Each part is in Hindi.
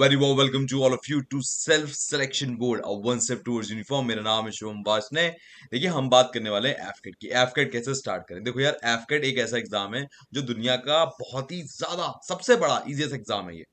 very warm welcome to all of you to self selection board a one step towards uniform। मेरा नाम है शुभम वासने। देखिए हम बात करने वाले हैं एफकेट की। एफकेट कैसे स्टार्ट करें? देखो यार, एफकेट एक ऐसा एग्जाम है जो दुनिया का बहुत ही ज्यादा सबसे बड़ा इजीएस्ट एग्जाम है ये।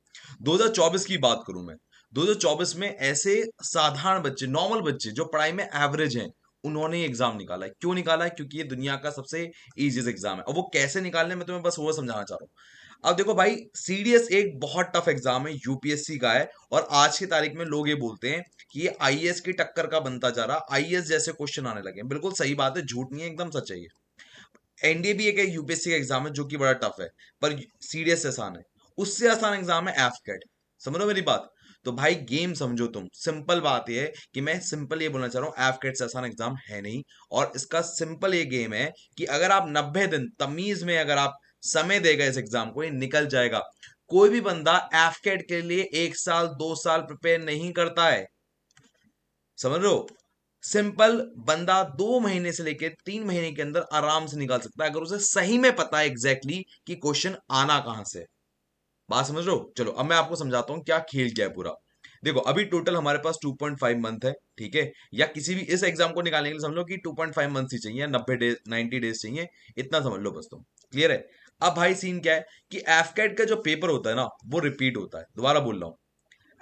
2024 की बात करूं मैं, 2024 में ऐसे साधारण बच्चे, नॉर्मल बच्चे जो पढ़ाई में एवरेज हैं, उन्होंने ये एग्जाम निकाला है। क्यों निकाला है? क्योंकि ये दुनिया का सबसे इजीएस्ट एग्जाम है। और वो कैसे निकालने में तुम्हें बस वो समझाना चाह रहा हूँ। अब देखो भाई, सीडीएस एक बहुत टफ एग्जाम है, यूपीएससी का है। और आज की तारीख में लोग ये बोलते हैं कि ये आईएएस की टक्कर का बनता जा रहा, आईएएस जैसे क्वेश्चन आने लगे। बिल्कुल सही बात है, झूठ नहीं है, एकदम सच है ये। एनडीए भी एक यूपीएससी का एग्जाम है जो कि बड़ा टफ है, पर सीडीएस आसान है। उससे आसान एग्जाम है एफकेट। समझ लो मेरी बात। तो भाई गेम समझो तुम। सिंपल बात ये है कि मैं सिंपल ये बोलना चाह रहा हूँ, एफकेट से आसान एग्जाम है नहीं। और इसका सिंपल ये गेम है कि अगर आप 90 दिन तमीज में अगर आप समय देगा इस एग्जाम को, ये निकल जाएगा। कोई भी बंदा एफकेट के लिए 1 साल 2 साल प्रिपेयर नहीं करता है। समझ रहे हो? सिंपल बंदा 2 महीने से लेकर 3 महीने के अंदर आराम से निकाल सकता है, अगर उसे सही में पता है एग्जैक्टली कि क्वेश्चन आना कहां से। बात समझ रहे हो? चलो अब मैं आपको समझाता हूं क्या खेल क्या है पूरा। देखो अभी टोटल हमारे पास 2.5 मंथ है, ठीक है? या किसी भी इस एग्जाम को निकालने के लिए समझ लो कि 2.5 मंथ ही चाहिए, 90 डेज 90 डेज चाहिए। इतना समझ लो बस तुम। क्लियर है? अब भाई सीन क्या है कि एफकेट का जो पेपर होता है ना, वो रिपीट होता है। दोबारा बोल रहा हूँ,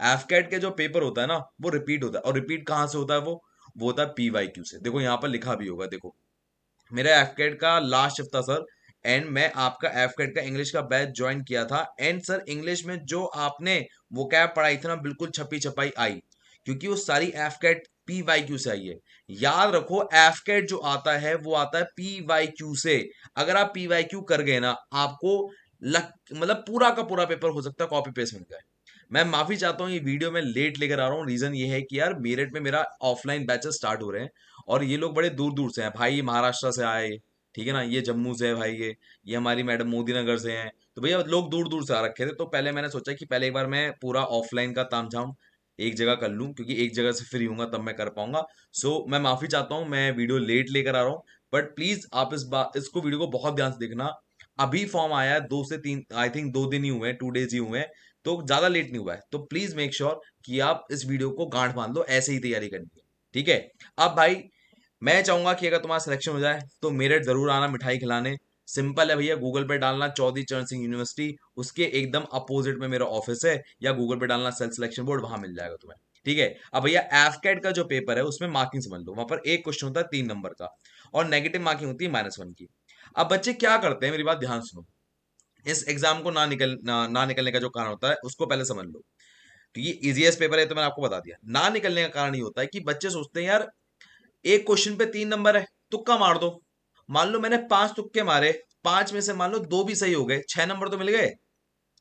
एफकेट के जो पेपर होता है ना, वो रिपीट होता है। और रिपीट कहां से होता है? वो होता है पीवाईक्यू से। देखो यहाँ पर लिखा भी होगा, देखो मेरा एफकेट का लास्ट शिफ्ट था सर। एंड मैं आपका एफकेट का इंग्लिश का बैच ज्वाइन किया था। एंड सर इंग्लिश में जो आपने वो कैब पढ़ाई थी ना, बिल्कुल छपी छपाई आई, क्योंकि वो सारी एफकेट पीवाईक्यू से आई है। याद रखो, एफकेट जो आता है वो आता है पीवाईक्यू से। अगर आप पीवाईक्यू कर गए ना, आपको मतलब पूरा का पूरा पेपर हो सकता है कॉपी पेस्ट मिल जाए। मैं माफी चाहता हूँ, ये वीडियो मैं लेट लेकर आ रहा हूँ। रीजन ये है कि यार मेरठ में मेरा ऑफलाइन बैचेस स्टार्ट हो रहे हैं। और ये लोग बड़े दूर दूर से हैं भाई, महाराष्ट्र से आए, ठीक है ना, ये जम्मू से है भाई, ये हमारी मैडम मोदी नगर से हैं। तो भैया लोग दूर दूर से आ रखे थे। तो पहले मैंने सोचा कि पहले एक बार मैं पूरा ऑफलाइन का तामझाम एक जगह कर लूं, क्योंकि एक जगह से फ्री हूंगा तब मैं कर पाऊंगा। सो मैं माफी चाहता हूँ, मैं वीडियो लेट लेकर आ रहा हूँ। बट प्लीज आप इस बात इसको वीडियो को बहुत ध्यान से देखना। अभी फॉर्म आया है, 2 से 3, आई थिंक 2 दिन ही हुए हैं, 2 डेज ही हुए हैं। तो ज्यादा लेट नहीं हुआ है। तो प्लीज मेक श्योर कि आप इस वीडियो को गांठ बांध लो, ऐसे ही तैयारी करनी है, ठीक है? अब भाई मैं चाहूंगा कि अगर तुम्हारा सिलेक्शन हो जाए तो मेरठ जरूर आना मिठाई खिलाने। सिंपल है भैया, गूगल पे डालना चौधरी चरण सिंह यूनिवर्सिटी, उसके एकदम अपोजिट में मेरा ऑफिस है। या गूगल पे डालना सेल्फ सिलेक्शन बोर्ड, वहां मिल जाएगा तुम्हें, ठीक है? अब भैया एफकेट का जो पेपर है उसमें मार्किंग समझ लो, वहां पर एक क्वेश्चन होता है 3 नंबर का, और नेगेटिव मार्किंग होती है -1 की। अब बच्चे क्या करते हैं, मेरी बात ध्यान सुनो। इस एग्जाम को ना निकलने का जो कारण होता है उसको पहले समझ लो। तो ये इजीएस्ट पेपर है तो मैंने आपको बता दिया। ना निकलने का कारण ये होता है कि बच्चे सोचते हैं यार एक क्वेश्चन पे 3 नंबर है, तुक्का मार दो। मान लो मैंने 5 तुक्के मारे, 5 में से मान लो 2 भी सही हो गए, 6 नंबर तो मिल गए।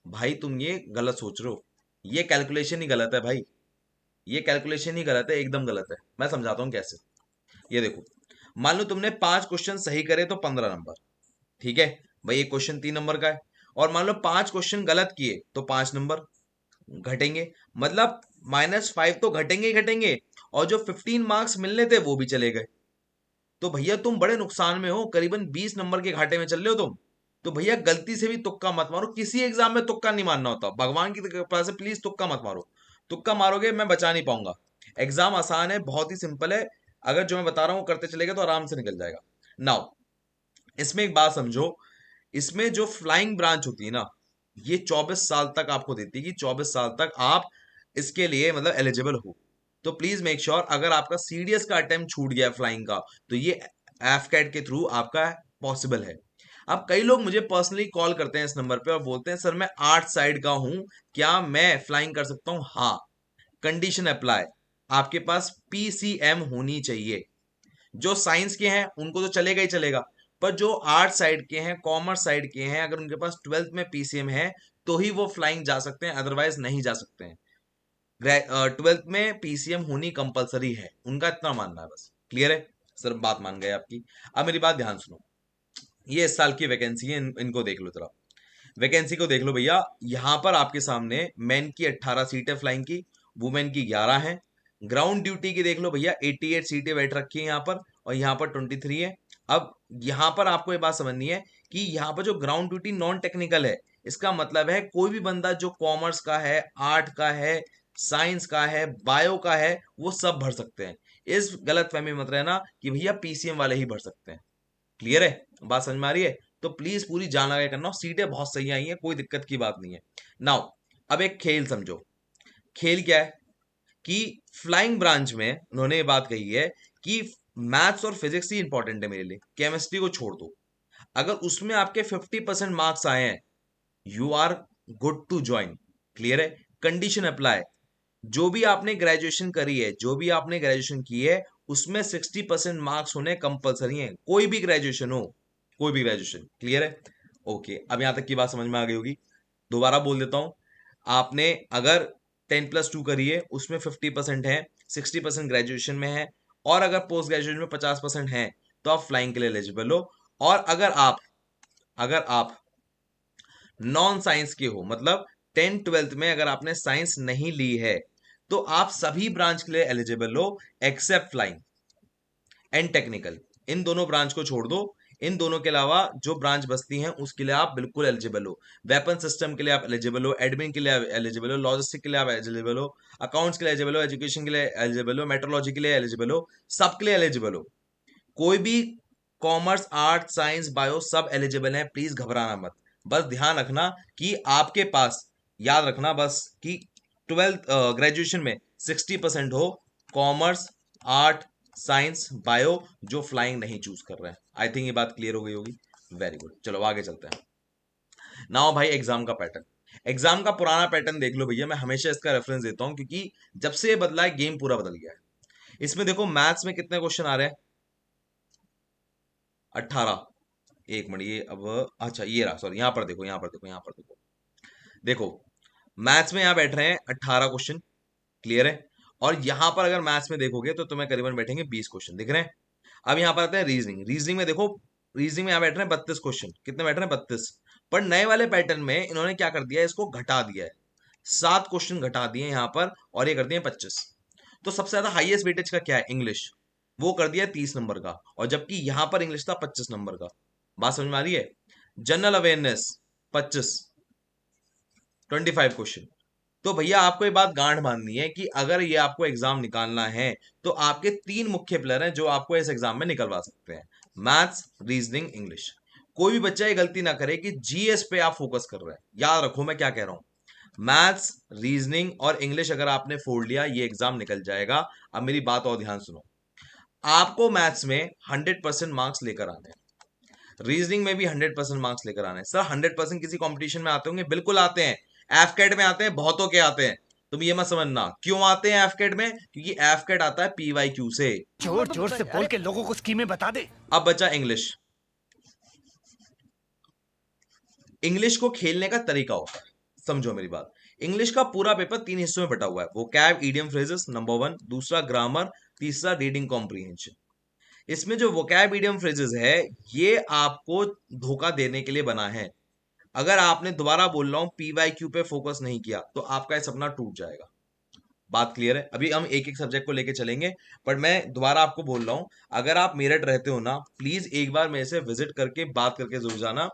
भाई तुम ये गलत सोच रहे हो, ये कैलकुलेशन ही गलत है भाई। ये कैलकुलेशन ही गलत है, एकदम गलत है। मैं समझाता हूँ कैसे। ये देखो, मान लो तुमने 5 क्वेश्चन सही करे तो 15 नंबर, ठीक है? भाई एक क्वेश्चन 3 नंबर का है। और मान लो 5 क्वेश्चन गलत किए तो 5 नंबर घटेंगे। मतलब -5 तो घटेंगे ही घटेंगे। और जो 15 मार्क्स मिलने थे वो भी चले गए। तो भैया तुम बड़े नुकसान में हो, करीबन 20 नंबर के घाटे में चल रहे हो तुम। तो भैया गलती से भी तुक्का मत मारो, किसी एग्जाम में तुक्का नहीं मारना होता। भगवान की कृपा से प्लीज तुक्का मत मारो। तुक्का मारोगे मैं बचा नहीं पाऊंगा। एग्जाम आसान है, बहुत ही सिंपल है। अगर जो मैं बता रहा हूँ करते चलेगा तो आराम से निकल जाएगा। नाउ इसमें एक बात समझो, इसमें जो फ्लाइंग ब्रांच होती है ना, ये 24 साल तक आपको देती है कि 24 साल तक आप इसके लिए मतलब एलिजिबल हो। तो प्लीज मेक श्योर, अगर आपका सीडीएस का अटेम्प्ट छूट गया फ्लाइंग का, तो ये एफकेट के थ्रू आपका पॉसिबल है। अब कई लोग मुझे पर्सनली कॉल करते हैं इस नंबर पे और बोलते हैं सर मैं आर्ट साइड का हूं, क्या मैं फ्लाइंग कर सकता हूं? हाँ, कंडीशन अप्लाई, आपके पास पीसीएम होनी चाहिए। जो साइंस के हैं उनको तो चलेगा ही चलेगा, पर जो आर्ट साइड के हैं, कॉमर्स साइड के हैं, अगर उनके पास 12th में पीसीएम है तो ही वो फ्लाइंग जा सकते हैं, अदरवाइज नहीं जा सकते हैं। 12th में पीसीएम होनी कंपलसरी है, उनका इतना मानना है बस। क्लियर है? सर बात मान गए आपकी। अब मेरी बात ध्यान सुनो। ये इस साल की वैकेंसी है, इनको देख लो जरा। वैकेंसी को देख लो भैया। यहां पर आपके सामने मेन की 18 सीटें फ्लाइंग की, वुमेन की 11 हैं। ग्राउंड ड्यूटी की देख लो भैया, 88 सीटें बैठ रखी हैं यहाँ पर, और यहाँ पर 23 है। अब यहाँ पर आपको ये बात समझनी है कि यहाँ पर जो ग्राउंड ड्यूटी नॉन टेक्निकल है, इसका मतलब है कोई भी बंदा जो कॉमर्स का है, आर्ट का है, साइंस का है, बायो का है, वो सब भर सकते हैं। इस गलत फहमी में मत रहना कि भैया पीसीएम वाले ही भर सकते हैं। क्लियर है? बात समझ में आ रही है? तो प्लीज पूरी जान लगा के करना, सीटें बहुत सही आई हैं, कोई दिक्कत की बात नहीं है। नाउ अब एक खेल समझो। खेल क्या है कि फ्लाइंग ब्रांच में उन्होंने ये बात कही है कि मैथ्स और फिजिक्स ही इंपॉर्टेंट है मेरे लिए, केमिस्ट्री को छोड़ दो। अगर उसमें आपके 50% मार्क्स आए हैं, you are good to join. Clear है? Condition apply. जो भी आपने ग्रेजुएशन करी है, जो भी आपने ग्रेजुएशन की है, उसमें 60% मार्क्स होने कंपलसरी है, कोई भी ग्रेजुएशन हो, कोई भी ग्रेजुएशन। क्लियर है? ओके, अब यहां तक की बात समझ में आ गई होगी। दोबारा बोल देता हूं। आपने अगर 10+2 करी है, उसमें 50% है, 60% ग्रेजुएशन में है, और अगर पोस्ट ग्रेजुएशन में 50% है, तो आप फ्लाइंग के लिए एलिजिबल हो। और अगर आप नॉन साइंस के हो, मतलब 10th-12th में अगर आपने साइंस नहीं ली है, तो आप सभी ब्रांच के लिए एलिजिबल हो एक्सेप्ट फ्लाइंग एंड टेक्निकल। इन दोनों ब्रांच को छोड़ दो। इन दोनों के अलावा जो ब्रांच बचती हैं उसके लिए आप बिल्कुल एलिजिबल हो। वेपन सिस्टम के लिए आप एलिजिबल हो, एडमिन के लिए एलिजिबल हो, लॉजिस्टिक के लिए आप एलिजिबल हो, अकाउंट्स के लिए एलिजिबल हो, एजुकेशन के लिए एलिजिबल हो, मेट्रोलॉजी के लिए एलिजिबल हो, सबके लिए एलिजिबल हो। कोई भी कॉमर्स, आर्ट, साइंस, बायो सब एलिजिबल है, प्लीज घबराना मत। बस ध्यान रखना कि आपके पास, याद रखना बस कि 12th ग्रेजुएशन में 60% हो कॉमर्स, आर्ट, साइंस, बायो, जो फ्लाइंग नहीं चूज कर रहे हैं। आई थिंक ये बात क्लियर हो गई होगी। वेरी गुड, चलो आगे चलते हैं। नाउ भाई एग्जाम का पैटर्न। एग्जाम का पुराना पैटर्न देख लो भैया, मैं हमेशा इसका रेफरेंस देता हूं क्योंकि जब से ये बदला है गेम पूरा बदल गया है। इसमें देखो मैथ्स में कितने क्वेश्चन आ रहे हैं? 18। एक मिनट, ये अब, अच्छा ये रहा, सॉरी, यहां पर देखो, यहां पर देखो, यहां पर देखो। देखो मैथ्स में यहां बैठ रहे हैं 18 क्वेश्चन। क्लियर है? और यहां पर अगर मैथ्स में देखोगे तो तुम्हें करीबन बैठेंगे 20 क्वेश्चन, दिख रहे हैं? अब यहां पर आते हैं रीजनिंग। रीजनिंग में देखो, रीजनिंग में यहां बैठ रहे हैं 32 क्वेश्चन। कितने बैठ रहे हैं? 32। पर नए वाले पैटर्न में इन्होंने क्या कर दिया है, इसको घटा दिया है। 7 क्वेश्चन घटा दिए यहां पर, और ये कर दिए 25। तो सबसे ज्यादा हाईएस्ट वेटेज का क्या है? इंग्लिश। वो कर दिया 30 नंबर का, और जबकि यहां पर इंग्लिश था 25 नंबर का। बात समझ में आ रही है? General awareness 25, 25 question. तो भैया आपको ये बात गांठ बांधनी है कि अगर ये आपको एग्जाम निकालना है, तो आपके 3 मुख्य प्लेयर हैं जो आपको इस एग्जाम में निकलवा सकते हैं, मैथ्स, रीजनिंग, इंग्लिश। कोई भी बच्चा ये गलती ना करे कि जीएस पे आप फोकस कर रहे हैं। याद रखो मैं क्या कह रहा हूं। मैथ्स, रीजनिंग और इंग्लिश अगर आपने फोड़ लिया, ये एग्जाम निकल जाएगा। अब मेरी बात और ध्यान सुनो। आपको मैथ्स में 100% मार्क्स लेकर आने हैं, रीजनिंग में भी 100% मार्क्स लेकर आने हैं। सर 100% किसी कंपटीशन में आते होंगे? बिल्कुल आते हैं। एफकेट में आते हैं, बहुतों के आते हैं। तुम ये मत समझना क्यों आते हैं एफकेट में, क्योंकि एफकेट आता है पीवाईक्यू से। जोर जोर से बोल के लोगों को स्कीमें बता दे। अब बचा इंग्लिश। इंग्लिश को खेलने का तरीका होता है, समझो मेरी बात। इंग्लिश का पूरा पेपर 3 हिस्सों में बटा हुआ है। वोकैब, इडियम, फ्रेजेस, नंबर 1, दूसरा ग्रामर, तीसरा रीडिंग कॉम्प्रीहेंशन। इसमें जो वोकैब, इडियम, फ्रेजेस है, ये आपको धोखा देने के लिए बना है। अगर आपने, दोबारा बोल रहा हूं, पीवाईक्यू पे फोकस नहीं किया तो आपका ये सपना टूट जाएगा। बात क्लियर है? अभी हम एक एक सब्जेक्ट को लेके चलेंगे, पर मैं दोबारा आपको बोल रहा हूं, अगर आप मेरठ रहते हो ना, प्लीज एक बार मेरे से विजिट करके बात करके जरूर जाना।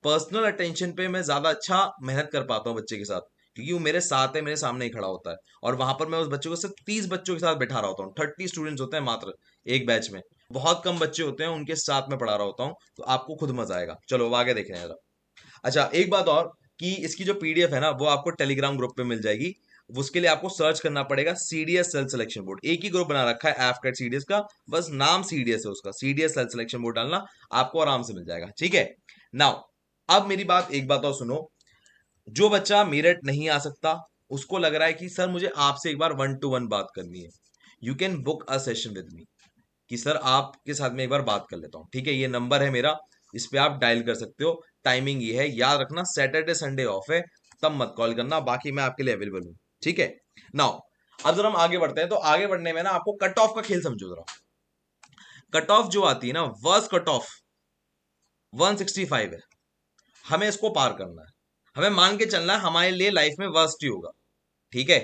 पर्सनल अटेंशन पे मैं ज्यादा अच्छा मेहनत कर पाता हूँ बच्चे के साथ, क्योंकि वो मेरे साथ है, मेरे सामने ही खड़ा होता है। और वहां पर मैं उस बच्चे को सिर्फ 30 बच्चों के साथ बैठा रहा होता हूँ। 30 स्टूडेंट्स होते हैं मात्र एक बैच में, बहुत कम बच्चे होते हैं, उनके साथ में पढ़ा रहा होता हूँ। तो आपको खुद मजा आएगा। चलो अब आगे देखें जरा। अच्छा एक बात और, कि इसकी जो पीडीएफ है ना, वो आपको टेलीग्राम ग्रुप पे मिल जाएगी। उसके लिए आपको सर्च करना पड़ेगा सीडीएस सेल्फ सिलेक्शन बोर्ड। एक ही ग्रुप बना रखा है एफकेट सीडीएस का, बस नाम सीडीएस है उसका, सीडीएस सेल्फ सिलेक्शन बोर्ड डालना, आपको आराम से मिल जाएगा। ठीक है? नाउ अब मेरी बात, एक बात और सुनो। जो बच्चा मेरठ नहीं आ सकता, उसको लग रहा है कि सर मुझे आपसे एक बार 1-to-1 बात करनी है, you can book a session with me, कि सर आपके साथ में एक बार बात कर लेता हूँ। ठीक है? ये नंबर है मेरा, इस पे आप डायल कर सकते हो। टाइमिंग ये है, याद रखना, सैटरडे संडे ऑफ है, तब मत कॉल करना, बाकी मैं आपके लिए अवेलेबल हूँ। ठीक है? नाउ अब जरा हम आगे बढ़ते हैं। तो आगे बढ़ने में ना, आपको कट ऑफ का खेल समझो जरा। कट ऑफ जो आती है ना, वर्स्ट कट ऑफ 165 है। हमें इसको पार करना है। हमें मान के चलना है हमारे लिए लाइफ में वर्स्ट ही होगा। ठीक है?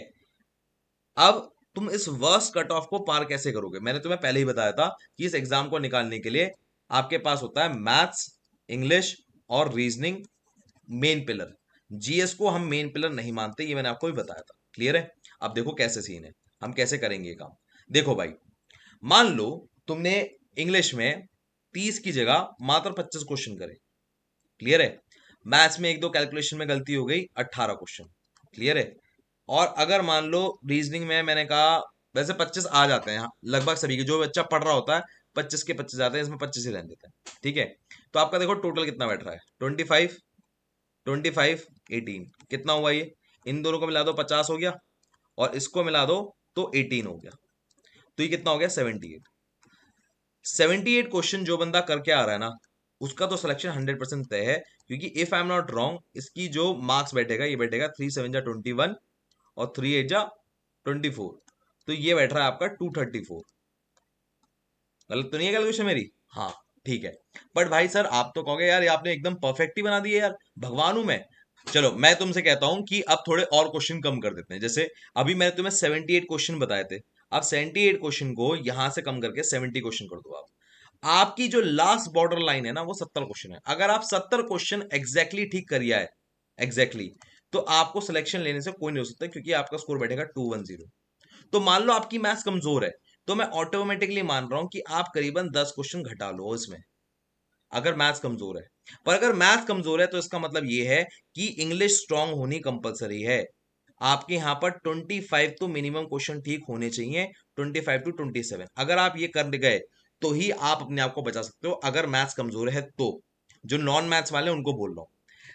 अब तुम इस वर्स्ट कट ऑफ को पार कैसे करोगे? मैंने तुम्हें पहले ही बताया था कि इस एग्जाम को निकालने के लिए आपके पास होता है मैथ्स, इंग्लिश और रीजनिंग, मेन पिलर। जीएस को हम मेन पिलर नहीं मानते, ये मैंने आपको भी बताया था। क्लियर है? अब देखो कैसे सीन है, हम कैसे करेंगे ये काम। देखो भाई, मान लो तुमने इंग्लिश में 30 की जगह मात्र 25 क्वेश्चन करे। क्लियर है? मैथ्स में एक दो कैलकुलेशन में गलती हो गई, 18 क्वेश्चन। क्लियर है? और अगर मान लो रीजनिंग में मैंने कहा, वैसे 25 आ जाते हैं लगभग सभी के, जो बच्चा पढ़ रहा होता है 25 के 25 आते हैं, इसमें 25 ही रहने देते हैं। ठीक है? तो आपका देखो टोटल कितना बैठ रहा है, 25, 25, 18, कितना हुआ ये? इन दोनों को मिला दो 50 हो गया, और इसको मिला दो तो 18 हो गया। तो ये कितना हो गया? 78। 78 क्वेश्चन जो बंदा करके आ रहा है ना, उसका तो सिलेक्शन 100% तय है, क्योंकि if I am not wrong इसकी जो मार्क्स बैठेगा, ये बैठेगा 3 7 जा 21 और 3 8 जा 24, तो ये बैठ रहा है आपका 234। गलत तो नहीं है कैलकुलेशन मेरी? हाँ, ठीक है। बट भाई सर आप तो कहोगे यार ये आपने एकदम परफेक्ट ही बना दिया यार, भगवान हूं मैं। चलो मैं तुमसे कहता हूं कि अब थोड़े और क्वेश्चन कम कर देते हैं। जैसे अभी मैंने तुम्हें 78 क्वेश्चन बताए थे, अब 78 क्वेश्चन को यहां से कम करके 70 क्वेश्चन कर दो आप। आपकी जो लास्ट बॉर्डर लाइन है ना, वो 70 क्वेश्चन है। अगर आप 70 क्वेश्चन एग्जैक्टली ठीक करिए है, एग्जैक्टली, तो आपको सिलेक्शन लेने से कोई नहीं हो सकता, क्योंकि आपका स्कोर बैठेगा 210। तो मान लो आपकी मैथ्स कमजोर है, तो मैं ऑटोमेटिकली मान रहा हूं कि आप करीबन 10 क्वेश्चन घटा लो इसमें, अगर मैथ्स कमजोर है। पर अगर मैथ्स कमजोर है तो इसका मतलब ये है कि इंग्लिश स्ट्रांग होनी कंपलसरी है। आपके यहां पर 25 तो मिनिमम क्वेश्चन ठीक होने चाहिए, 25 to 27। अगर आप ये कर गए तो ही आप अपने आप को बचा सकते हो, अगर मैथ्स कमजोर है तो। जो नॉन मैथ्स वाले हैं उनको बोल रहा हूं,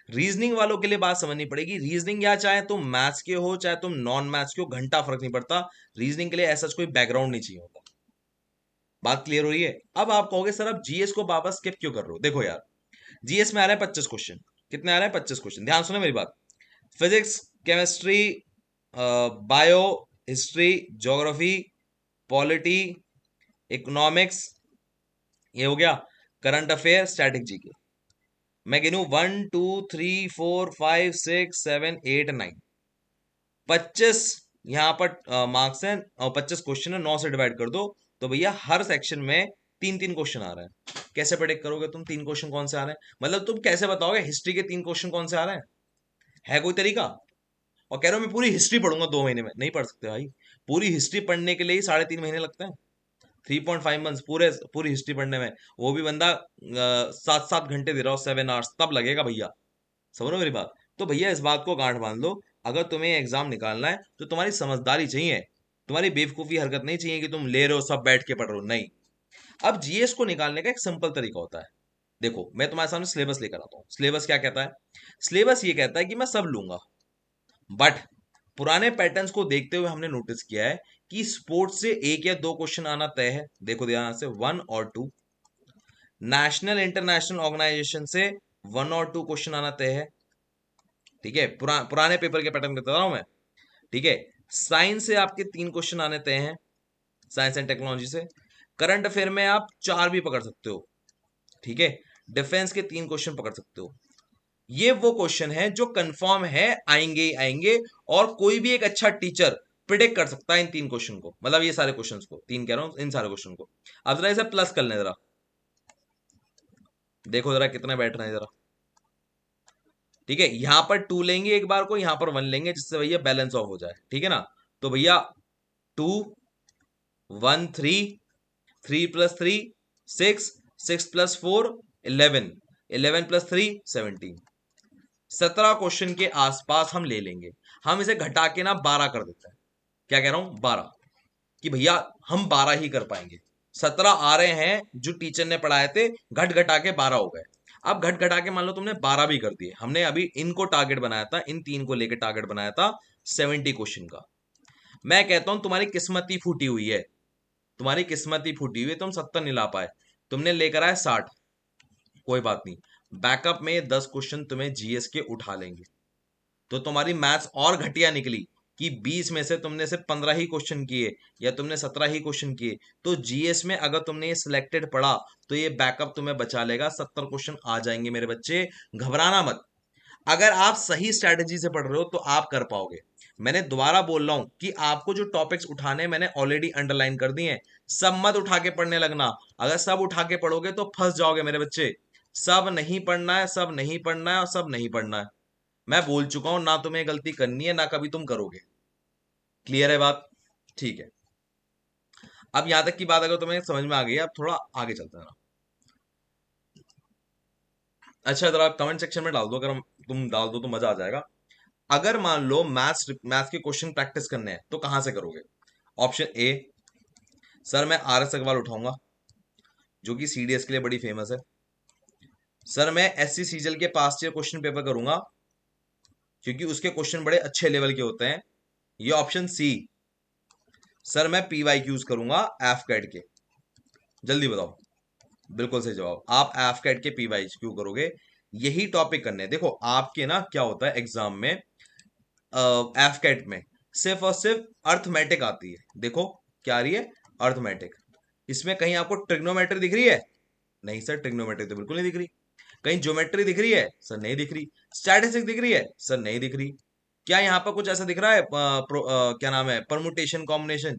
रीजनिंग वालों के लिए बात समझनी पड़ेगी। रीजनिंग या चाहे तुम मैथ्स के हो चाहे तुम नॉन मैथ्स के हो, घंटा फर्क नहीं पड़ता। रीजनिंग के लिए ऐसा कोई बैकग्राउंड नहीं चाहिए होता। बात क्लियर हो रही है? अब आप कहोगे सर आप जीएस को वापस स्किप क्यों कर रहे हो? देखो यार, जीएस में आ रहे हैं 25 क्वेश्चन। कितने आ रहे हैं? 25 क्वेश्चन। ध्यान सुनो मेरी बात। Physics, chemistry, bio, history, geography, polity, economics, ये हो गया। Current affair, static GK. मैं गिनूं 1 2 3 4 5 6 7 8 9, 25 यहाँ पर मार्क्स हैं और 25 क्वेश्चन है, 9 से डिवाइड कर दो, तो भैया हर सेक्शन में 3 3 क्वेश्चन आ रहे हैं। कैसे प्रेडिक्ट करोगे तुम 3 क्वेश्चन कौन से आ रहे हैं? मतलब तुम कैसे बताओगे हिस्ट्री के 3 क्वेश्चन कौन से आ रहे हैं? है कोई तरीका? और कह रहे हो मैं पूरी हिस्ट्री पढ़ूंगा 2 महीने में, नहीं पढ़ सकते भाई। पूरी हिस्ट्री पढ़ने के लिए ही 3.5 महीने लगते हैं, 3.5 मंथ्स पूरे, पूरी हिस्ट्री पढ़ने में। वो भी बंदा 7 7 घंटे दे रहा हो, 7 आवर्स, तब लगेगा भैया। समझो मेरी बात? तो भैया इस बात को गांठ बांध लो, अगर तुम्हें एग्जाम निकालना है तो तुम्हारी समझदारी चाहिए, तुम्हारी बेवकूफी हरकत नहीं चाहिए कि तुम ले रहे हो सब बैठ के पढ़ रहे हो, नहीं। अब जीएस को निकालने का एक सिंपल तरीका होता है। देखो मैं तुम्हारे सामने सिलेबस लेकर आता हूँ। सिलेबस क्या कहता है? सिलेबस ये कहता है कि मैं सब लूंगा, बट पुराने पैटर्न्स को देखते हुए हमने नोटिस किया है कि स्पोर्ट्स से 1 या 2 क्वेश्चन आना तय है। देखो ध्यान से, 1 और 2। नेशनल इंटरनेशनल ऑर्गेनाइजेशन से 1 और 2 क्वेश्चन आना तय है। ठीक है, पुराने पेपर के पैटर्न बता रहा हूं मैं। ठीक है, साइंस से आपके 3 क्वेश्चन आने तय हैं, साइंस एंड टेक्नोलॉजी से। करंट अफेयर में आप 4 भी पकड़ सकते हो। ठीक है, डिफेंस के 3 क्वेश्चन पकड़ सकते हो। ये वो क्वेश्चन है जो कंफर्म है आएंगे ही आएंगे, और कोई भी एक अच्छा टीचर प्रिडिक्ट कर सकता है इन 3 क्वेश्चन को, मतलब ये सारे क्वेश्चन को, 3 कह रहा हूं, इन सारे क्वेश्चन को। अब जरा इसे प्लस कर लें, जरा देखो जरा कितने बैठ रहे हैं जरा। ठीक है, यहां पर 2 लेंगे एक बार को, यहां पर 1 लेंगे, जिससे भैया बैलेंस ऑफ हो जाए। ठीक है ना? तो भैया 2 1 3, 3 + 3 6, 6 + 4 11, 11 + 3 17, 17 क्वेश्चन के आसपास हम ले लेंगे। हम इसे घटा के ना 12 कर देते हैं। क्या कह रहा हूं? 12, कि भैया हम 12 ही कर पाएंगे। 17 आ रहे हैं जो टीचर ने पढ़ाए थे, घट घटा के 12 हो गए। अब घट घटा के मान लो तुमने 12 भी कर दिए, हमने अभी इनको टारगेट बनाया था, इन 3 को लेकर टारगेट बनाया था 70 क्वेश्चन का। मैं कहता हूं तुम्हारी किस्मत ही फूटी हुई है, तुम्हारी किस्मत ही फूटी हुई है, तुम 70 नहीं ला पाए, तुमने लेकर आए 60। कोई बात नहीं, बैकअप में 10 क्वेश्चन तुम्हें जीएस के उठा लेंगे। तो तुम्हारी मैथ्स और घटिया निकली कि 20 में से तुमने सिर्फ 15 ही क्वेश्चन किए, या तुमने 17 ही क्वेश्चन किए, तो जीएस में अगर तुमने ये सिलेक्टेड पढ़ा तो ये बैकअप तुम्हें बचा लेगा, 70 क्वेश्चन आ जाएंगे मेरे बच्चे, घबराना मत। अगर आप सही स्ट्रेटेजी से पढ़ रहे हो तो आप कर पाओगे। मैंने दोबारा बोल रहा हूं कि आपको जो टॉपिक्स उठाने मैंने ऑलरेडी अंडरलाइन कर दिए हैं, सब मत उठा के पढ़ने लगना। अगर सब उठा के पढ़ोगे तो फंस जाओगे मेरे बच्चे। सब नहीं पढ़ना है, सब नहीं पढ़ना है और सब नहीं पढ़ना है। मैं बोल चुका हूं, ना तुम्हें गलती करनी है ना कभी तुम करोगे। क्लियर है बात? ठीक है। अब यहां तक की बात अगर तुम्हें समझ में आ गई, अब थोड़ा आगे चलते हैं ना। अच्छा, जरा कमेंट सेक्शन में डाल दो, अगर तुम डाल दो तो मजा आ जाएगा। अगर मान लो मैथ्स मैथ्स के क्वेश्चन प्रैक्टिस करने हैं तो कहां से करोगे? ऑप्शन ए, सर मैं RS अग्रवाल उठाऊंगा, जो कि CDS के लिए बड़ी फेमस है। सर मैं SC सीजल के पास्ट ईयर क्वेश्चन पेपर करूंगा, क्योंकि उसके क्वेश्चन बड़े अच्छे लेवल के होते हैं। ये ऑप्शन सी, सर मैं PYQs करूंगा एफकेट के। जल्दी बताओ। बिल्कुल सही जवाब, आप एफकेट के PYQ करोगे। यही टॉपिक करने हैं। देखो आपके ना क्या होता है एग्जाम में, एफकेट में सिर्फ और सिर्फ अर्थमेटिक आती है। देखो क्या आ रही है, अर्थमेटिक। इसमें कहीं आपको ट्रिग्नोमेट्री दिख रही है? नहीं सर, ट्रिग्नोमेट्री तो बिल्कुल नहीं दिख रही। कहीं ज्योमेट्री दिख रही है? सर नहीं दिख रही। स्टैटिस्टिक्स दिख रही है? सर नहीं दिख रही। क्या यहाँ पर कुछ ऐसा दिख रहा है, क्या नाम है, परमुटेशन कॉम्बिनेशन?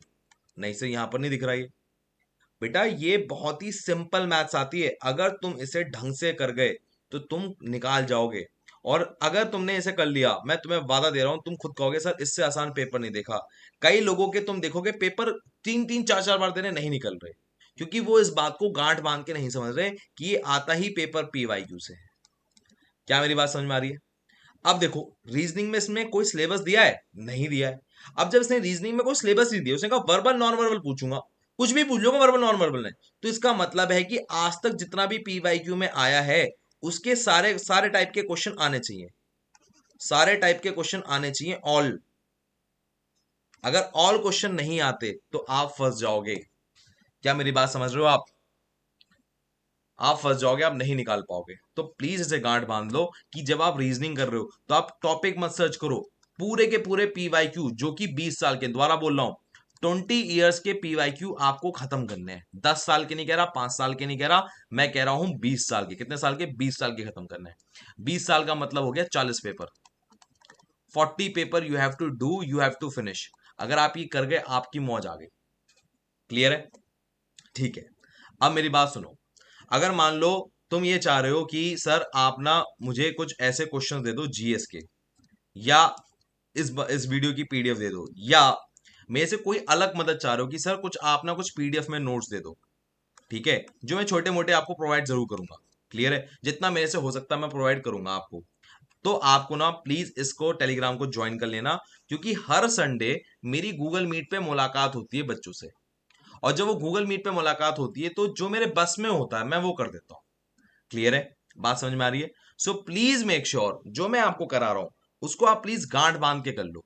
नहीं सर, यहाँ पर नहीं दिख रहा है। बेटा ये बहुत ही सिंपल मैथ्स आती है, अगर तुम इसे ढंग से कर गए तो तुम निकाल जाओगे। और अगर तुमने इसे कर लिया, मैं तुम्हें वादा दे रहा हूं, तुम खुद कहोगे सर इससे आसान पेपर नहीं देखा। कई लोगों के तुम देखोगे पेपर 3-3 4-4 बार देने नहीं निकल रहे, क्योंकि वो इस बात को गांठ बांध के नहीं समझ रहे कि ये आता ही पेपर PYQ से है। क्या मेरी बात समझ में आ रही है? अब देखो, रीजनिंग में इसमें कोई सिलेबस दिया है? नहीं दिया है। अब जब इसने रीजनिंग में कोई सिलेबस नहीं दिया, उसने कहा वर्बल नॉन वर्बल पूछूंगा, कुछ भी पूछ लूंगा वर्बल नॉन वर्बल नहीं, तो इसका मतलब है कि आज तक जितना भी PYQ में आया है उसके सारे सारे टाइप के क्वेश्चन आने चाहिए। सारे टाइप के क्वेश्चन आने चाहिए, ऑल। अगर ऑल क्वेश्चन नहीं आते तो आप फंस जाओगे। क्या मेरी बात समझ रहे हो आप फंस जाओगे, आप नहीं निकाल पाओगे। तो प्लीज इसे गांठ बांध लो कि जब आप रीजनिंग कर रहे हो तो आप टॉपिक मत सर्च करो, पूरे के पूरे PYQ जो कि 20 साल के, दोबारा बोल रहा हूं, 20 ईयर्स के PYQ आपको खत्म करने हैं। 10 साल के नहीं कह रहा, 5 साल के नहीं कह रहा, मैं कह रहा हूं 20 साल के। कितने साल के? 20 साल के खत्म करने हैं। 20 साल का मतलब हो गया 40 paper. 40 paper you have to do, you have to finish. अगर आप ये कर गए, आपकी मौज आ गई। क्लियर है? ठीक है। अब मेरी बात सुनो। अगर मान लो तुम ये चाह रहे हो कि सर आप ना मुझे कुछ ऐसे क्वेश्चन दे दो GS के, या इस वीडियो की PDF दे दो, या मेरे से कोई अलग मदद चाह रहे हो कि सर कुछ आप ना कुछ PDF में नोट्स दे दो, ठीक है, जो मैं छोटे मोटे आपको प्रोवाइड जरूर करूंगा। क्लियर है? जितना मेरे से हो सकता है मैं प्रोवाइड करूंगा आपको। तो आपको ना प्लीज इसको टेलीग्राम को ज्वाइन कर लेना, क्योंकि हर संडे मेरी गूगल मीट पे मुलाकात होती है बच्चों से। और जब वो गूगल मीट पे मुलाकात होती है तो जो मेरे बस में होता है मैं वो कर देता हूँ। क्लियर है? बात समझ में आ रही है? सो प्लीज मेक श्योर जो मैं आपको करा रहा हूं उसको आप प्लीज गांठ बांध के कर लो।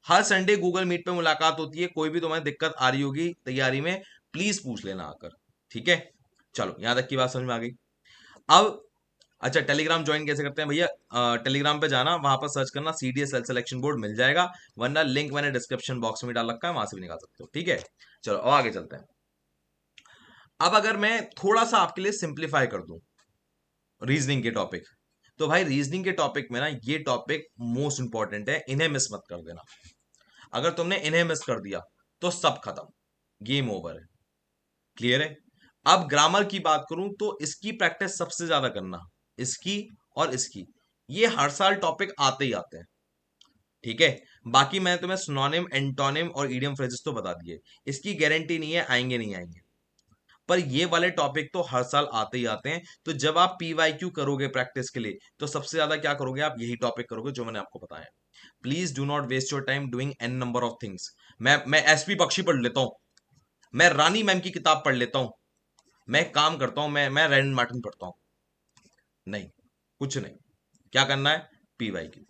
हर संडे गूगल मीट पे मुलाकात होती है, कोई भी तुम्हें दिक्कत आ रही होगी तैयारी में, प्लीज पूछ लेना आकर। ठीक है? चलो यहां तक की बात समझ में आ गई। अब अच्छा, टेलीग्राम ज्वाइन कैसे करते हैं भैया? टेलीग्राम पे जाना, वहां पर सर्च करना CDS सेल्फ सिलेक्शन बोर्ड, मिल जाएगा। वरना लिंक मैंने डिस्क्रिप्शन बॉक्स में डाल रखा है, वहां से भी निकाल सकते हो। ठीक है? चलो अब आगे चलते हैं। अब अगर मैं थोड़ा सा आपके लिए सिंप्लीफाई कर दूं रीजनिंग के टॉपिक, तो भाई रीजनिंग के टॉपिक में ना ये टॉपिक मोस्ट इंपॉर्टेंट है, इन्हें मिस मत कर देना। अगर तुमने इन्हें मिस कर दिया तो सब खत्म, गेम ओवर है। क्लियर है? अब ग्रामर की बात करूं तो इसकी प्रैक्टिस सबसे ज्यादा करना, इसकी और इसकी। ये हर साल टॉपिक आते ही आते हैं। ठीक है? बाकी मैं तुम्हें सिनोनिम, एंटोनिम और इडियम फ्रेजेस तो बता दिए, इसकी गारंटी नहीं है आएंगे नहीं आएंगे, पर ये वाले टॉपिक तो हर साल आते ही आते हैं। तो जब आप PYQ करोगे प्रैक्टिस के लिए तो सबसे ज्यादा क्या करोगे? आप यही टॉपिक करोगे जो मैंने आपको बताया। Please do not waste your time doing an number of things. मैं SP बख्शी पढ़ लेता हूं, मैं रानी मैम की किताब पढ़ लेता हूं, मैं एक काम करता हूं, मैं रैंड मार्टिन पढ़ता हूं। नहीं, कुछ नहीं। क्या करना है? PYQ।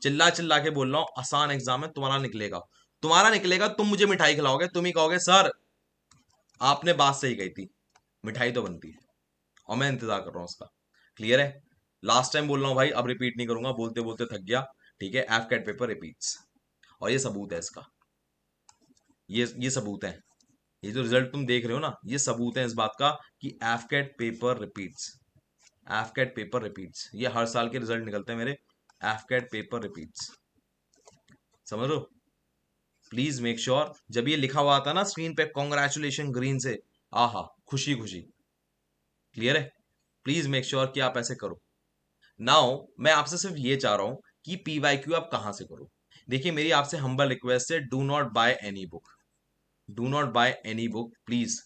चिल्ला चिल्ला के बोल रहा हूं, आसान एग्जाम है, तुम्हारा निकलेगा। तुम्हारा निकलेगा, तुम मुझे मिठाई खिलाओगे, तुम ही कहोगे सर आपने बात सही कही थी, मिठाई तो बनती है। और मैं इंतजार कर रहा हूँ उसका। क्लियर है? लास्ट टाइम बोल रहा हूँ भाई, अब रिपीट नहीं करूंगा, बोलते बोलते थक गया। ठीक है? एफकेट पेपर रिपीट्स, और ये सबूत है इसका। ये सबूत है। ये जो रिजल्ट तुम देख रहे हो ना, ये सबूत है इस बात का कि एफकेट पेपर रिपीट्स। एफकेट पेपर रिपीट्स, ये हर साल के रिजल्ट निकलते हैं मेरे। एफकेट पेपर रिपीट्स, समझ लो। प्लीज मेक श्योर, जब ये लिखा हुआ आता ना स्क्रीन पे कॉन्ग्रेचुलेशन ग्रीन से, आहा खुशी खुशी। क्लियर है? प्लीज मेक श्योर कि आप ऐसे करो। नाउ मैं आपसे सिर्फ ये चाह रहा हूं कि पीवाईक्यू आप कहां से करो। देखिए मेरी आपसे हम्बल रिक्वेस्ट है, do not by any book, do not by any book please.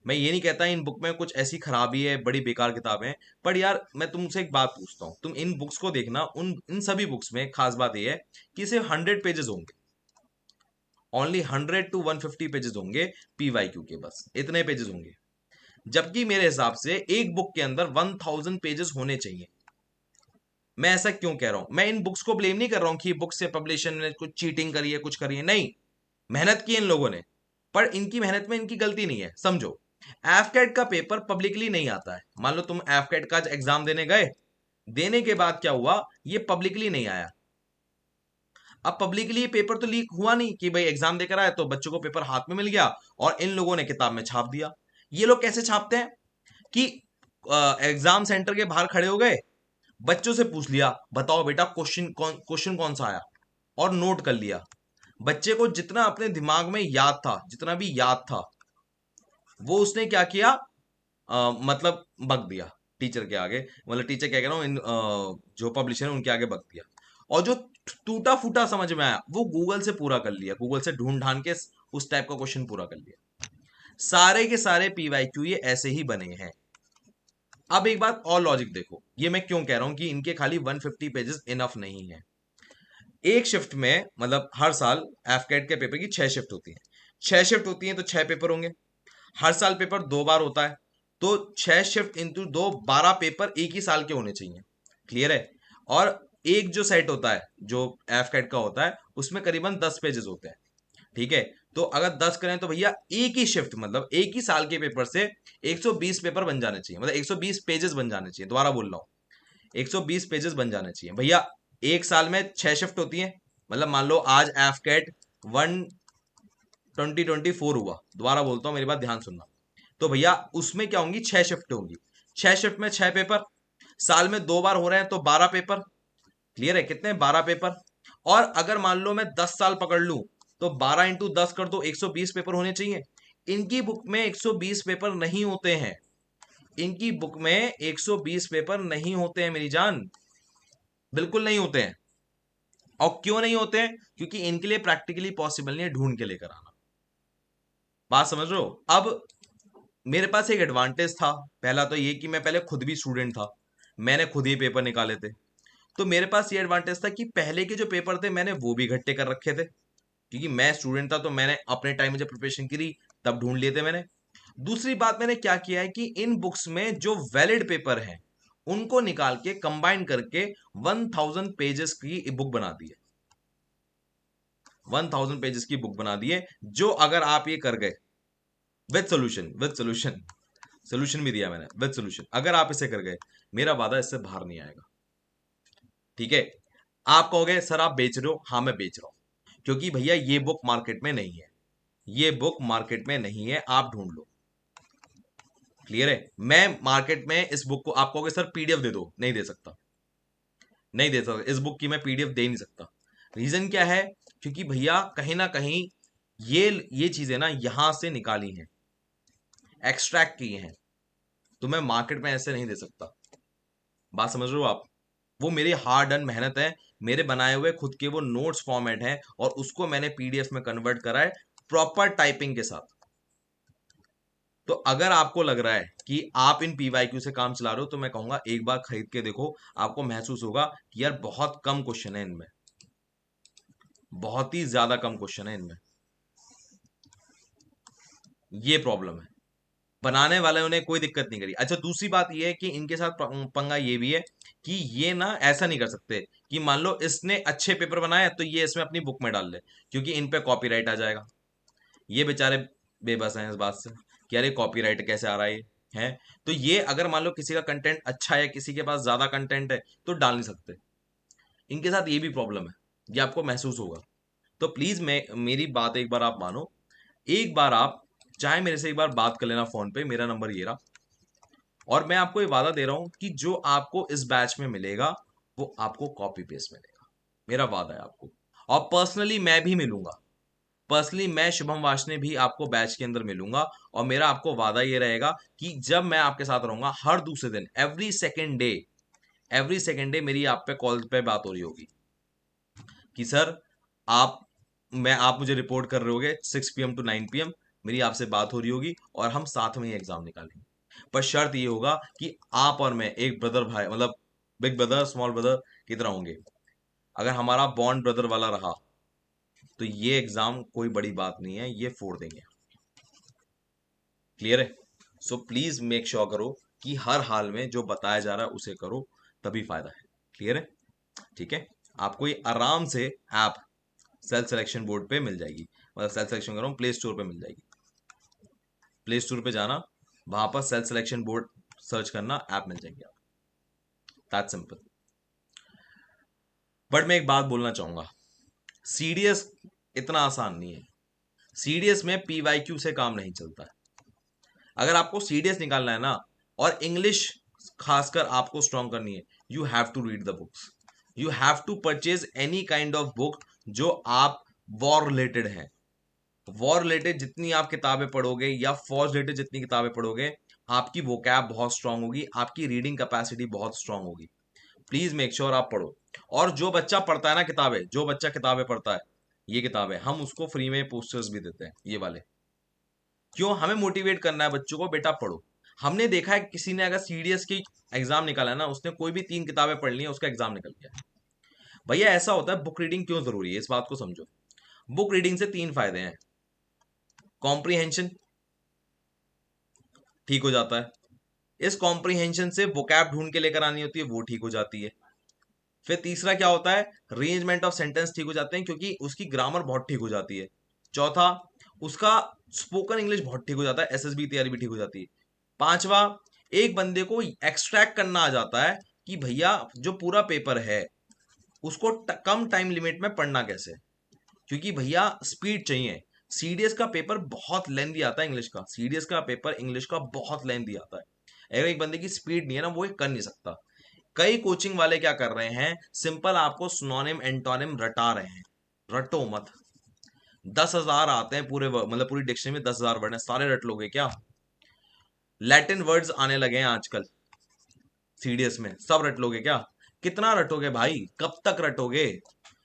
मैं ये नहीं कहता इन बुक में कुछ ऐसी खराबी है, बड़ी बेकार किताबें हैं, पर यार मैं तुमसे एक बात पूछता हूँ, तुम इन बुक्स को देखना, उन इन सभी बुक्स में खास बात ये है कि सिर्फ 100 पेजेस होंगे, ओनली 100 to 150 पेजेस होंगे पीवाईक्यू के, बस इतने पेजेस होंगे। जबकि मेरे हिसाब से एक बुक के अंदर 1000 पेजेस होने चाहिए। मैं ऐसा क्यों कह रहा हूं, मैं इन बुक्स को ब्लेम नहीं कर रहा हूं कि बुक से पब्लिशर ने कुछ चीटिंग करी है, कुछ करी है, नहीं, मेहनत की इन लोगों ने, पर इनकी मेहनत में इनकी गलती नहीं है। समझो, एफकेट का पेपर पब्लिकली नहीं आता है, मान लो तुम एफकेट का एग्जाम देने गए, देने के बाद क्या हुआ, ये पब्लिकली नहीं आया। अब पब्लिकली पेपर तो लीक हुआ नहीं कि भाई एग्जाम देकर आए तो बच्चों को पेपर हाथ में मिल गया और इन लोगों ने किताब में छाप दिया। ये लोग कैसे छापते हैं कि एग्जाम सेंटर के बाहर खड़े हो गए, बच्चों से पूछ लिया बताओ बेटा क्वेश्चन कौन सा आया, और नोट कर लिया। बच्चे को जितना अपने दिमाग में याद था, जितना भी याद था, वो उसने क्या किया, मतलब बक दिया टीचर के आगे, मतलब टीचर क्या कह रहा हूँ, जो पब्लिशर है उनके आगे बक दिया। और जो टूटा फूटा समझ में आया वो गूगल से पूरा कर लिया, गूगल से ढूंढ ढांड के उस टाइप का क्वेश्चन पूरा कर लिया। सारे के सारे पीवाईक्यू ये ऐसे ही बने हैं। अब एक बात और लॉजिक देखो, ये मैं क्यों कह रहा हूं कि इनके खाली 150 पेजेस इनफ नहीं है। एक शिफ्ट में, मतलब हर साल एफकेट के पेपर की 6 शिफ्ट होती है, 6 शिफ्ट होती है तो 6 पेपर होंगे। हर साल पेपर 2 बार होता है, तो 6 शिफ्ट इंटू 2 12 पेपर एक ही साल के होने चाहिए। क्लियर है। और एक जो सेट होता है जो एफकेट का होता है उसमें करीबन 10 पेजेस होते हैं। ठीक है, तो अगर 10 करें तो भैया एक ही शिफ्ट, मतलब एक ही साल के पेपर से 120 पेपर बन जाने चाहिए, मतलब 120 पेजेस बन जाने चाहिए। दोबारा बोल रहा हूं, 120 पेजेस बन जाने चाहिए भैया। एक साल में 6 शिफ्ट होती है, मतलब मान लो आज एफ कैट 2024 हुआ, दोबारा बोलता हूं मेरी बात ध्यान सुनना, तो भैया उसमें क्या होंगी, 6 शिफ्ट होंगी। 6 शिफ्ट में 6 पेपर, साल में 2 बार हो रहे हैं तो 12 पेपर। क्लियर है, कितने, 12 पेपर। और अगर मान लो मैं 10 साल पकड़ लूं तो 12 इंटू 10 कर दो, 120 पेपर होने चाहिए। इनकी बुक में 120 पेपर नहीं होते हैं, इनकी बुक में 120 पेपर नहीं होते हैं मेरी जान, बिल्कुल नहीं होते हैं। और क्यों नहीं होते हैं, क्योंकि इनके लिए प्रैक्टिकली पॉसिबल नहीं है ढूंढ के लेकर आना। बात समझ रहे हो। अब मेरे पास एक एडवांटेज था, पहला तो ये कि मैं पहले खुद भी स्टूडेंट था, मैंने खुद ही पेपर निकाले थे, तो मेरे पास ये एडवांटेज था कि पहले के जो पेपर थे मैंने वो भी इकट्ठे कर रखे थे, क्योंकि मैं स्टूडेंट था तो मैंने अपने टाइम में जब प्रिपरेशन करी तब ढूंढ लिए थे मैंने। दूसरी बात मैंने क्या किया है कि इन बुक्स में जो वैलिड पेपर हैं उनको निकाल के कंबाइन करके 1000 पेजेस की बुक बना दी है, 1000 पेजेस की बुक बना दी है, जो अगर आप ये कर गए विद सोल्यूशन, सोल्यूशन भी दिया मैंने विद सोल्यूशन, अगर आप इसे कर गए मेरा वादा इससे बाहर नहीं आएगा। ठीक है, आप कहोगे सर आप बेच रहे हो, हाँ मैं बेच रहा हूं, क्योंकि भैया ये बुक मार्केट में नहीं है, ये बुक मार्केट में नहीं है, आप ढूंढ लो। क्लियर है, मैं मार्केट में इस बुक को, आप कहोगे सर पीडीएफ दे दो, नहीं दे सकता, नहीं दे सकता, इस बुक की मैं पीडीएफ दे नहीं सकता। रीजन क्या है, क्योंकि भैया कहीं ना कहीं ये चीजें ना यहां से निकाली हैं, एक्सट्रैक्ट की हैं, तो मैं मार्केट में ऐसे नहीं दे सकता। बात समझ रहे हो आप। वो मेरी हार्ड अर्न मेहनत है, मेरे बनाए हुए खुद के वो नोट्स फॉर्मेट है, और उसको मैंने पीडीएफ में कन्वर्ट करा है प्रॉपर टाइपिंग के साथ। तो अगर आपको लग रहा है कि आप इन पीवाईक्यू से काम चला रहे हो तो मैं कहूंगा एक बार खरीद के देखो, आपको महसूस होगा कि यार बहुत कम क्वेश्चन है इनमें, बहुत ही ज्यादा कम क्वेश्चन है इनमें, ये प्रॉब्लम है। बनाने वाले ने कोई दिक्कत नहीं करी। अच्छा दूसरी बात ये है कि इनके साथ पंगा ये भी है कि ये ना ऐसा नहीं कर सकते कि मान लो इसने अच्छे पेपर बनाए तो ये इसमें अपनी बुक में डाल ले, क्योंकि इन पे कॉपीराइट आ जाएगा। ये बेचारे बेबस हैं इस बात से कि यार ये कॉपीराइट कैसे आ रहा है, है? तो ये अगर मान लो किसी का कंटेंट अच्छा है, किसी के पास ज्यादा कंटेंट है तो डाल नहीं सकते। इनके साथ ये भी प्रॉब्लम है, ये आपको महसूस होगा। तो प्लीज मैं मेरी बात एक बार आप मानो, एक बार आप चाहे मेरे से एक बार बात कर लेना फोन पे, मेरा नंबर ये रहा, और मैं आपको ये वादा दे रहा हूं कि जो आपको इस बैच में मिलेगा वो आपको कॉपी पेस्ट मिलेगा, मेरा वादा है आपको। और पर्सनली मैं भी मिलूंगा, पर्सनली मैं शुभम वाशने भी आपको बैच के अंदर मिलूंगा, और मेरा आपको वादा ये रहेगा कि जब मैं आपके साथ रहूंगा हर दूसरे दिन, एवरी सेकेंड डे मेरी आप पे कॉल पे बात हो रही होगी। कि सर आप मुझे रिपोर्ट कर रहे होगे 6 PM to 9 PM, मेरी आपसे बात हो रही होगी और हम साथ में ही एग्जाम निकालेंगे। पर शर्त ये होगा कि आप और मैं एक ब्रदर भाई, मतलब बिग ब्रदर स्मॉल ब्रदर की तरह होंगे। अगर हमारा बॉन्ड ब्रदर वाला रहा तो ये एग्जाम कोई बड़ी बात नहीं है, ये फोड़ देंगे। क्लियर है? सो प्लीज मेक श्योर करो कि हर हाल में जो बताया जा रहा है उसे करो, तभी फायदा है। क्लियर है? ठीक है, आपको ये आराम से ऐप सेल्फ सिलेक्शन बोर्ड पे मिल जाएगी, मतलब सेल्फ सिलेक्शन कर रहा हूँ, प्ले स्टोर पे मिल जाएगी। प्ले स्टोर पे जाना, वहां पर सेल्फ सिलेक्शन बोर्ड सर्च करना, ऐप मिल जाएगी आपको। That simple. बट मैं एक बात बोलना चाहूंगा, सीडीएस इतना आसान नहीं है। सीडीएस में पीवाईक्यू से काम नहीं चलता है। अगर आपको सीडीएस निकालना है ना, और इंग्लिश खासकर आपको स्ट्रॉन्ग करनी है, you have to read the books, you have to purchase any kind of book जो आप वॉर रिलेटेड है। वॉर रिलेटेड जितनी आप किताबें पढ़ोगे या फौज रिलेटेड जितनी किताबें पढ़ोगे, आपकी वोकैब बहुत स्ट्रांग होगी, आपकी रीडिंग कैपेसिटी बहुत स्ट्रांग होगी। प्लीज मेक श्योर आप पढ़ो। और जो बच्चा पढ़ता है ना किताबें, जो बच्चा किताबें पढ़ता है, ये किताबें हम उसको फ्री में पोस्टर्स भी देते हैं, ये वाले। क्यों? हमें मोटिवेट करना है बच्चों को, बेटा पढ़ो। हमने देखा है किसी ने अगर सीडीएस की एग्जाम निकाला है ना, उसने कोई भी 3 किताबें पढ़ ली है, उसका एग्जाम निकल गया। भैया ऐसा होता है। बुक रीडिंग क्यों जरूरी है, इस बात को समझो। बुक रीडिंग से 3 फायदे हैं। कॉम्प्रीहेंशन ठीक हो जाता है, इस कॉम्प्रीहेंशन से वोकैब ढूंढ के लेकर आनी होती है, वो ठीक हो जाती है। फिर तीसरा क्या होता है, अरेंजमेंट ऑफ सेंटेंस ठीक हो जाते हैं, क्योंकि उसकी ग्रामर बहुत ठीक हो जाती है। चौथा, उसका स्पोकन इंग्लिश बहुत ठीक हो जाता है, एसएसबी तैयारी भी ठीक हो जाती है। पांचवा, एक बंदे को एक्सट्रैक्ट करना आ जाता है कि भैया जो पूरा पेपर है उसको कम टाइम लिमिट में पढ़ना कैसे, क्योंकि भैया स्पीड चाहिए। सीडीएस का पेपर बहुत लेंथी आता है, इंग्लिश का सीडीएस का पेपर इंग्लिश का बहुत लेंथी आता है। अगर एक बंदे की स्पीड नहीं है ना, वो ये कर नहीं सकता। कई कोचिंग वाले क्या कर रहे हैं, सिंपल आपको सिनोनिम एंटोनिम रटा रहे हैं। रटो मत। 10,000 आते हैं पूरे मतलब पूरी डिक्शनरी में 10,000 वर्ड है, सारे रट लोगे क्या? लैटिन वर्ड्स आने लगे हैं आजकल सीडीएस में, सब रट लोगे क्या? कितना रटोगे भाई, कब तक रटोगे?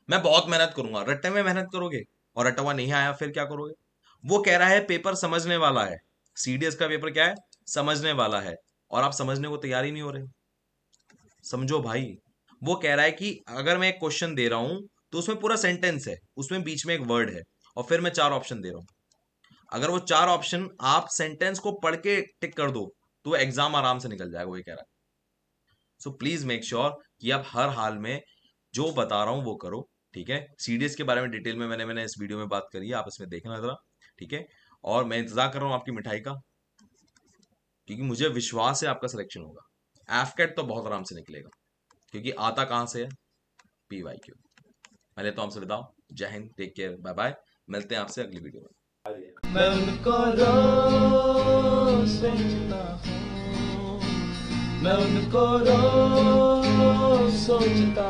मैं बहुत मेहनत करूंगा, रटने में मेहनत करोगे और रटा हुआ नहीं आया फिर क्या करोगे? वो कह रहा है पेपर समझने वाला है, सीडीएस का पेपर क्या है, समझने वाला है, और आप समझने को तैयार ही नहीं हो रहे। समझो भाई। वो कह रहा है कि अगर मैं एक क्वेश्चन दे रहा हूं तो उसमें पूरा सेंटेंस है, उसमें बीच में एक वर्ड है, और फिर मैं 4 ऑप्शन दे रहा हूं। अगर वो 4 ऑप्शन आप सेंटेंस को पढ़ के टिक कर दो तो एग्जाम आराम से निकल जाएगा, वो कह रहा है। सो प्लीज मेक श्योर कि आप हर हाल में जो बता रहा हूं वो करो। ठीक है, सीडीएस के बारे में डिटेल में मैंने इस वीडियो में बात करी है, आप इसमें देखना जरा। ठीक है, और मैं इंतजार कर रहा हूं आपकी मिठाई का, क्योंकि मुझे विश्वास है आपका सिलेक्शन होगा। एफकेट तो बहुत आराम से निकलेगा, क्योंकि आता कहां से है, पीवाईक्यू। मैं लेता हूं आपसे विदा। जय हिंद, टेक केयर, बाय बाय। मिलते हैं आपसे अगली वीडियो में। मैं उनको रोज सोचता हूँ, मैं उनको रोज सोचता